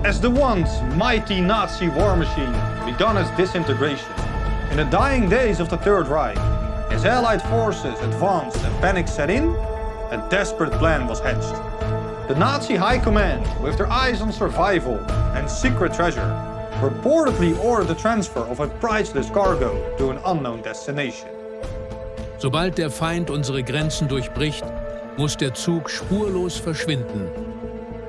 As the once mighty Nazi war machine began its disintegration, in the dying days of the Third Reich, as Allied forces advanced and panic set in, a desperate plan was hatched. The Nazi High Command, with their eyes on survival and secret treasure, reportedly ordered the transfer of a priceless cargo to an unknown destination. Sobald der Feind unsere Grenzen durchbricht, muss der Zug spurlos verschwinden.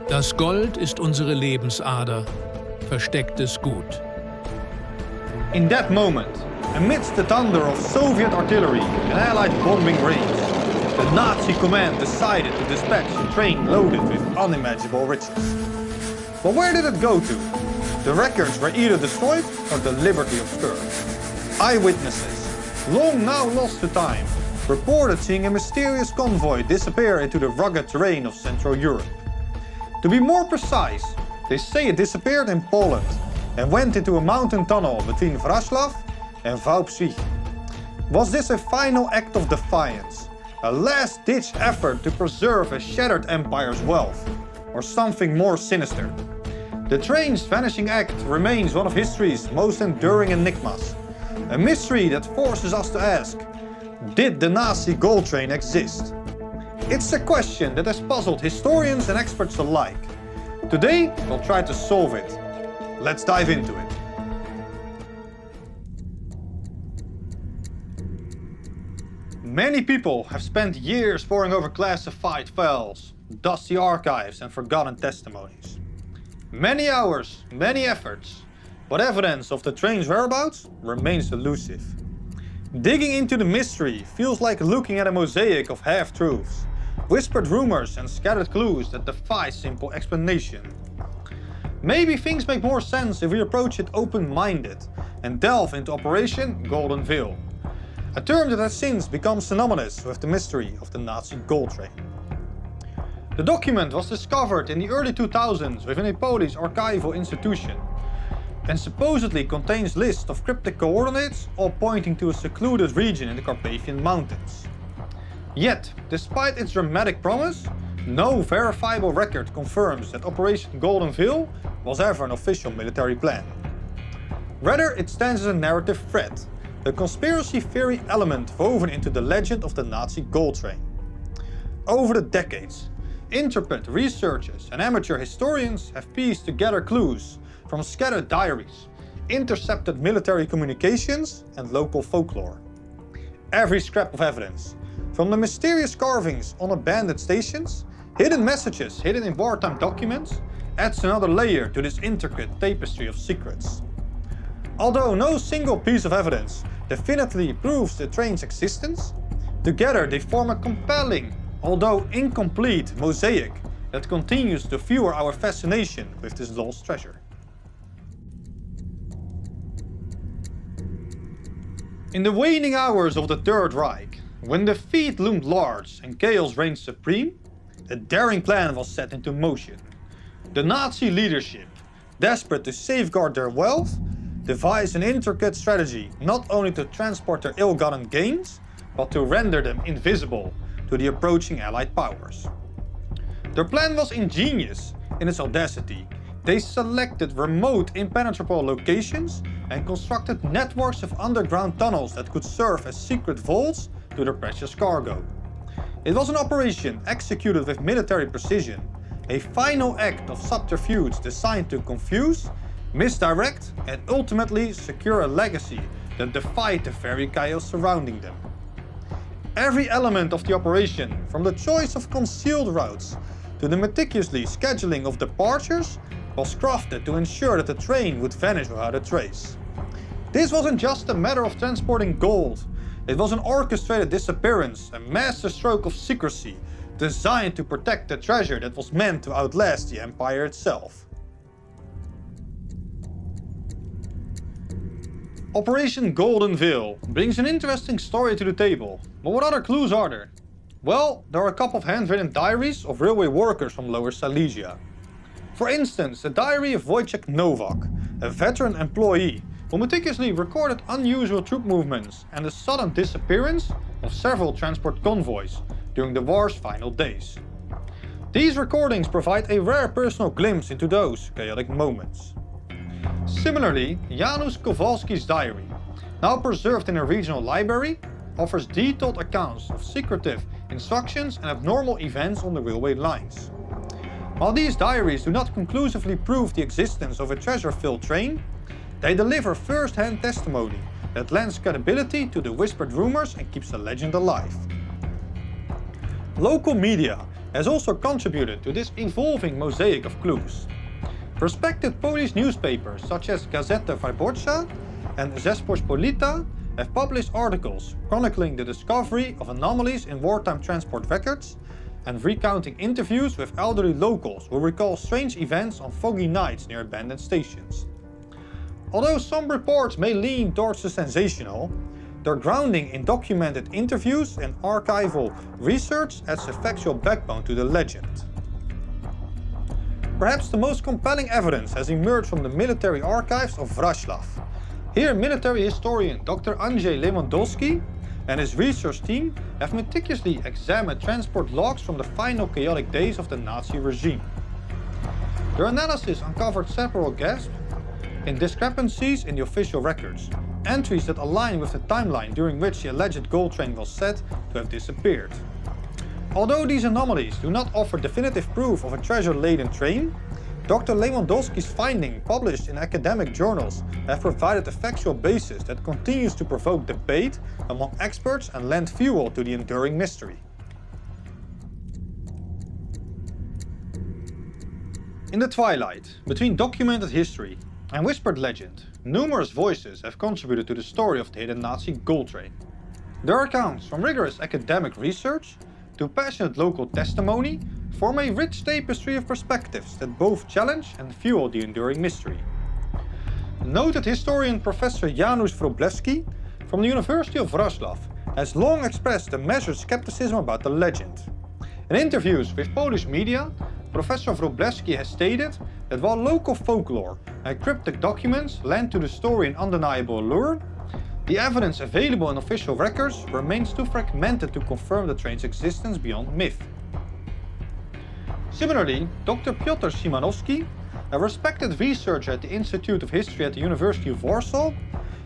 Das Gold ist unsere Lebensader, verstecktes Gut. In that moment, amidst the thunder of Soviet artillery and Allied bombing raids, the Nazi command decided to dispatch a train loaded with unimaginable riches. But where did it go to? The records were either destroyed or deliberately obscured. Eyewitnesses, long now lost to time, reported seeing a mysterious convoy disappear into the rugged terrain of Central Europe. To be more precise, they say it disappeared in Poland and went into a mountain tunnel between Wrocław and Wałbrzych. Was this a final act of defiance, a last-ditch effort to preserve a shattered empire's wealth, or something more sinister? The train's vanishing act remains one of history's most enduring enigmas, a mystery that forces us to ask, did the Nazi gold train exist? It's a question that has puzzled historians and experts alike. Today, we'll try to solve it. Let's dive into it. Many people have spent years poring over classified files, dusty archives and forgotten testimonies. Many hours, many efforts, but evidence of the train's whereabouts remains elusive. Digging into the mystery feels like looking at a mosaic of half-truths, whispered rumors and scattered clues that defy simple explanation. Maybe things make more sense if we approach it open-minded and delve into Operation Golden Veil, a term that has since become synonymous with the mystery of the Nazi gold train. The document was discovered in the early 2000s within a Polish archival institution and supposedly contains lists of cryptic coordinates all pointing to a secluded region in the Carpathian Mountains. Yet, despite its dramatic promise, no verifiable record confirms that Operation Golden Veil was ever an official military plan. Rather, it stands as a narrative thread, a conspiracy theory element woven into the legend of the Nazi gold train. Over the decades, intrepid researchers and amateur historians have pieced together clues from scattered diaries, intercepted military communications and local folklore. Every scrap of evidence, from the mysterious carvings on abandoned stations, hidden messages hidden in wartime documents, adds another layer to this intricate tapestry of secrets. Although no single piece of evidence definitively proves the train's existence, together they form a compelling, although incomplete, mosaic that continues to fuel our fascination with this lost treasure. In the waning hours of the Third Reich, when defeat loomed large and chaos reigned supreme, a daring plan was set into motion. The Nazi leadership, desperate to safeguard their wealth, devised an intricate strategy not only to transport their ill-gotten gains, but to render them invisible to the approaching Allied powers. Their plan was ingenious in its audacity. They selected remote, impenetrable locations and constructed networks of underground tunnels that could serve as secret vaults to their precious cargo. It was an operation executed with military precision, a final act of subterfuge designed to confuse, misdirect, and ultimately secure a legacy that defied the very chaos surrounding them. Every element of the operation, from the choice of concealed routes to the meticulously scheduling of departures, was crafted to ensure that the train would vanish without a trace. This wasn't just a matter of transporting gold, it was an orchestrated disappearance, a masterstroke of secrecy, designed to protect the treasure that was meant to outlast the empire itself. Operation Golden Veil brings an interesting story to the table, but what other clues are there? Well, there are a couple of handwritten diaries of railway workers from Lower Silesia. For instance, the diary of Wojciech Nowak, a veteran employee who meticulously recorded unusual troop movements and the sudden disappearance of several transport convoys during the war's final days. These recordings provide a rare personal glimpse into those chaotic moments. Similarly, Janusz Kowalski's diary, now preserved in a regional library, offers detailed accounts of secretive instructions and abnormal events on the railway lines. While these diaries do not conclusively prove the existence of a treasure-filled train, they deliver first-hand testimony that lends credibility to the whispered rumors and keeps the legend alive. Local media has also contributed to this evolving mosaic of clues. Respected Polish newspapers such as Gazeta Wyborcza and Rzeczpospolita have published articles chronicling the discovery of anomalies in wartime transport records and recounting interviews with elderly locals who recall strange events on foggy nights near abandoned stations. Although some reports may lean towards the sensational, their grounding in documented interviews and archival research adds a factual backbone to the legend. Perhaps the most compelling evidence has emerged from the military archives of Wrocław. Here, military historian Dr. Andrzej Lewandowski and his research team have meticulously examined transport logs from the final chaotic days of the Nazi regime. Their analysis uncovered several gaps in discrepancies in the official records, entries that align with the timeline during which the alleged gold train was said to have disappeared. Although these anomalies do not offer definitive proof of a treasure-laden train, Dr. Lewandowski's findings, published in academic journals, have provided a factual basis that continues to provoke debate among experts and lend fuel to the enduring mystery. In the twilight, between documented history and whispered legend, numerous voices have contributed to the story of the hidden Nazi gold train. Their accounts, from rigorous academic research to passionate local testimony, form a rich tapestry of perspectives that both challenge and fuel the enduring mystery. Noted historian Professor Janusz Wróblewski from the University of Wrocław has long expressed a measured skepticism about the legend. In interviews with Polish media, Professor Wróblewski has stated that while local folklore and cryptic documents lend to the story an undeniable allure, the evidence available in official records remains too fragmented to confirm the train's existence beyond myth. Similarly, Dr. Piotr Szymanowski, a respected researcher at the Institute of History at the University of Warsaw,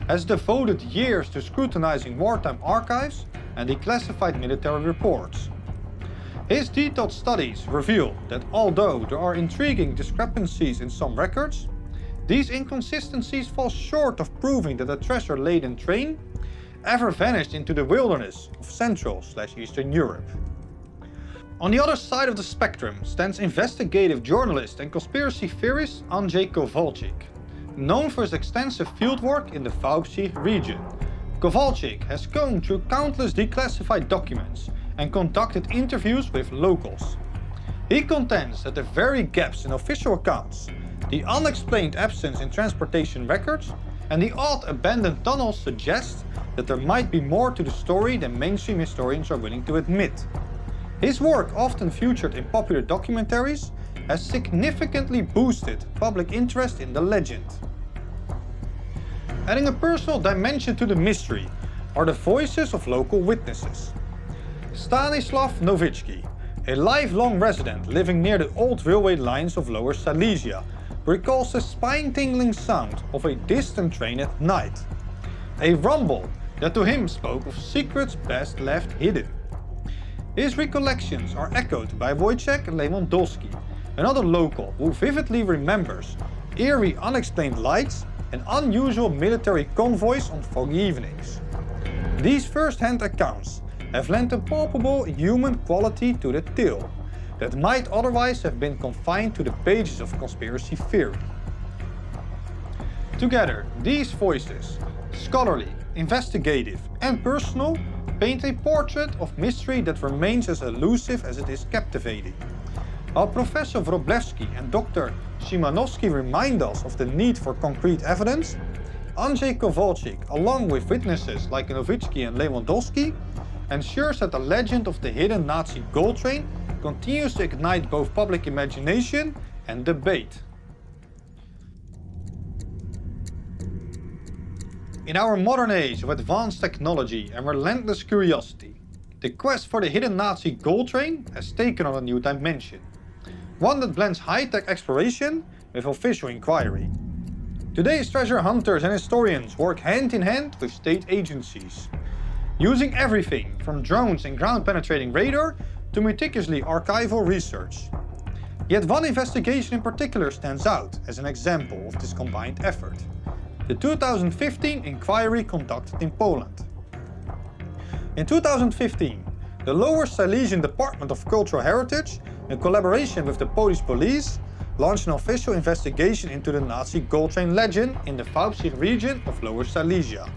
has devoted years to scrutinizing wartime archives and declassified military reports. His detailed studies reveal that although there are intriguing discrepancies in some records, these inconsistencies fall short of proving that a treasure-laden train ever vanished into the wilderness of Central/Eastern Europe. On the other side of the spectrum stands investigative journalist and conspiracy theorist Andrzej Kowalczyk. Known for his extensive fieldwork in the Wałbrzych region, Kowalczyk has combed through countless declassified documents and conducted interviews with locals. He contends that the very gaps in official accounts, the unexplained absence in transportation records, and the odd abandoned tunnels suggest that there might be more to the story than mainstream historians are willing to admit. His work, often featured in popular documentaries, has significantly boosted public interest in the legend. Adding a personal dimension to the mystery are the voices of local witnesses. Stanislav Nowicki, a lifelong resident living near the old railway lines of Lower Silesia, recalls the spine-tingling sound of a distant train at night. A rumble that to him spoke of secrets best left hidden. His recollections are echoed by Wojciech Lewandowski, another local who vividly remembers eerie unexplained lights and unusual military convoys on foggy evenings. These first-hand accounts have lent a palpable human quality to the tale that might otherwise have been confined to the pages of conspiracy theory. Together, these voices, scholarly, investigative and personal, paint a portrait of mystery that remains as elusive as it is captivating. While Professor Wróblewski and Dr. Szymanowski remind us of the need for concrete evidence, Andrzej Kowalczyk, along with witnesses like Nowicki and Lewandowski, ensures that the legend of the hidden Nazi gold train continues to ignite both public imagination and debate. In our modern age of advanced technology and relentless curiosity, the quest for the hidden Nazi gold train has taken on a new dimension. one that blends high-tech exploration with official inquiry. Today's treasure hunters and historians work hand in hand with state agencies, using everything from drones and ground-penetrating radar to meticulously archival research. Yet one investigation in particular stands out as an example of this combined effort: the 2015 inquiry conducted in Poland. In 2015, the Lower Silesian Department of Cultural Heritage, in collaboration with the Polish police, launched an official investigation into the Nazi gold train legend in the Wałbrzych region of Lower Silesia.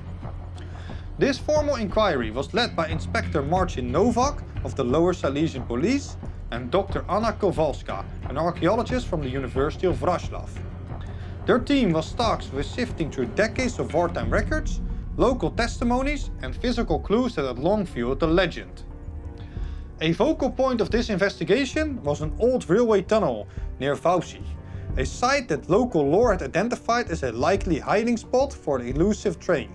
This formal inquiry was led by Inspector Marcin Nowak of the Lower Silesian Police and Dr. Anna Kowalska, an archaeologist from the University of Wrocław. Their team was tasked with sifting through decades of wartime records, local testimonies and physical clues that had long fueled the legend. A focal point of this investigation was an old railway tunnel near Wałbrzych, a site that local lore had identified as a likely hiding spot for the elusive train.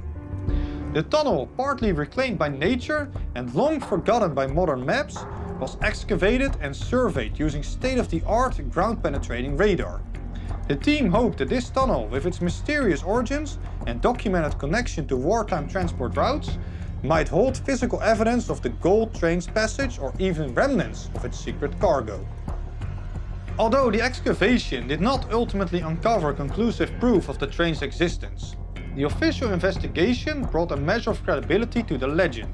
The tunnel, partly reclaimed by nature and long forgotten by modern maps, was excavated and surveyed using state-of-the-art ground-penetrating radar. The team hoped that this tunnel, with its mysterious origins and documented connection to wartime transport routes, might hold physical evidence of the gold train's passage or even remnants of its secret cargo. Although the excavation did not ultimately uncover conclusive proof of the train's existence, the official investigation brought a measure of credibility to the legend.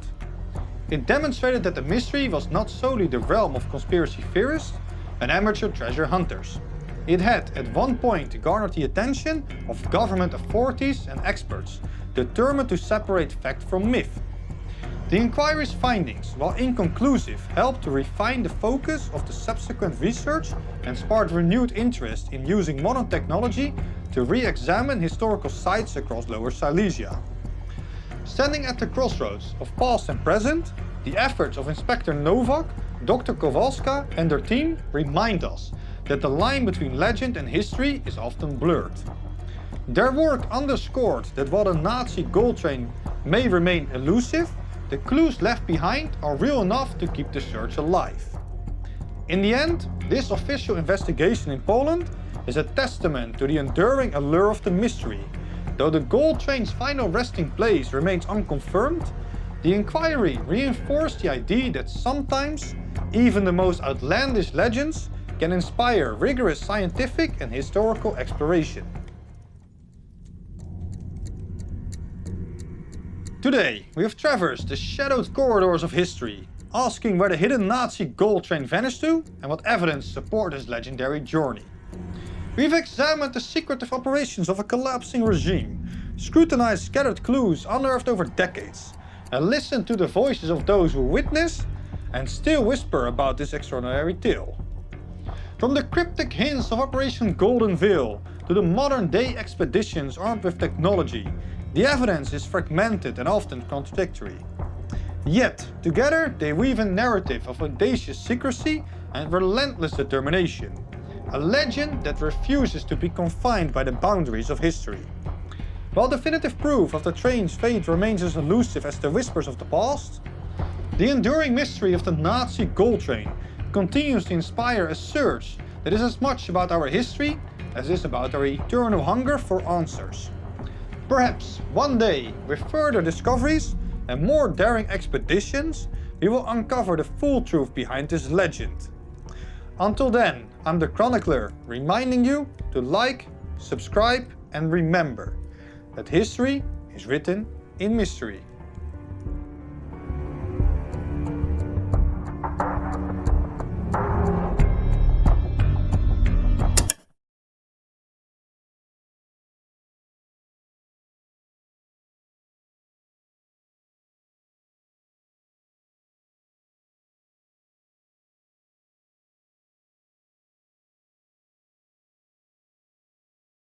It demonstrated that the mystery was not solely the realm of conspiracy theorists and amateur treasure hunters. It had, at one point, garnered the attention of government authorities and experts, determined to separate fact from myth. The inquiry's findings, while inconclusive, helped to refine the focus of the subsequent research and sparked renewed interest in using modern technology to re-examine historical sites across Lower Silesia. Standing at the crossroads of past and present, the efforts of Inspector Nowak, Dr. Kowalska and their team remind us that the line between legend and history is often blurred. Their work underscored that while the Nazi gold train may remain elusive, the clues left behind are real enough to keep the search alive. In the end, this official investigation in Poland is a testament to the enduring allure of the mystery. Though the gold train's final resting place remains unconfirmed, the inquiry reinforced the idea that sometimes even the most outlandish legends can inspire rigorous scientific and historical exploration. Today, we have traversed the shadowed corridors of history, asking where the hidden Nazi gold train vanished to and what evidence support this legendary journey. We've examined the secretive operations of a collapsing regime, scrutinized scattered clues unearthed over decades, and listened to the voices of those who witness and still whisper about this extraordinary tale. From the cryptic hints of Operation Golden Veil to the modern-day expeditions armed with technology, the evidence is fragmented and often contradictory. Yet, together they weave a narrative of audacious secrecy and relentless determination, a legend that refuses to be confined by the boundaries of history. While definitive proof of the train's fate remains as elusive as the whispers of the past, the enduring mystery of the Nazi gold train continues to inspire a search that is as much about our history as it is about our eternal hunger for answers. Perhaps one day, with further discoveries and more daring expeditions, we will uncover the full truth behind this legend. Until then, I'm the Chronicler, reminding you to like, subscribe and remember that history is written in mystery.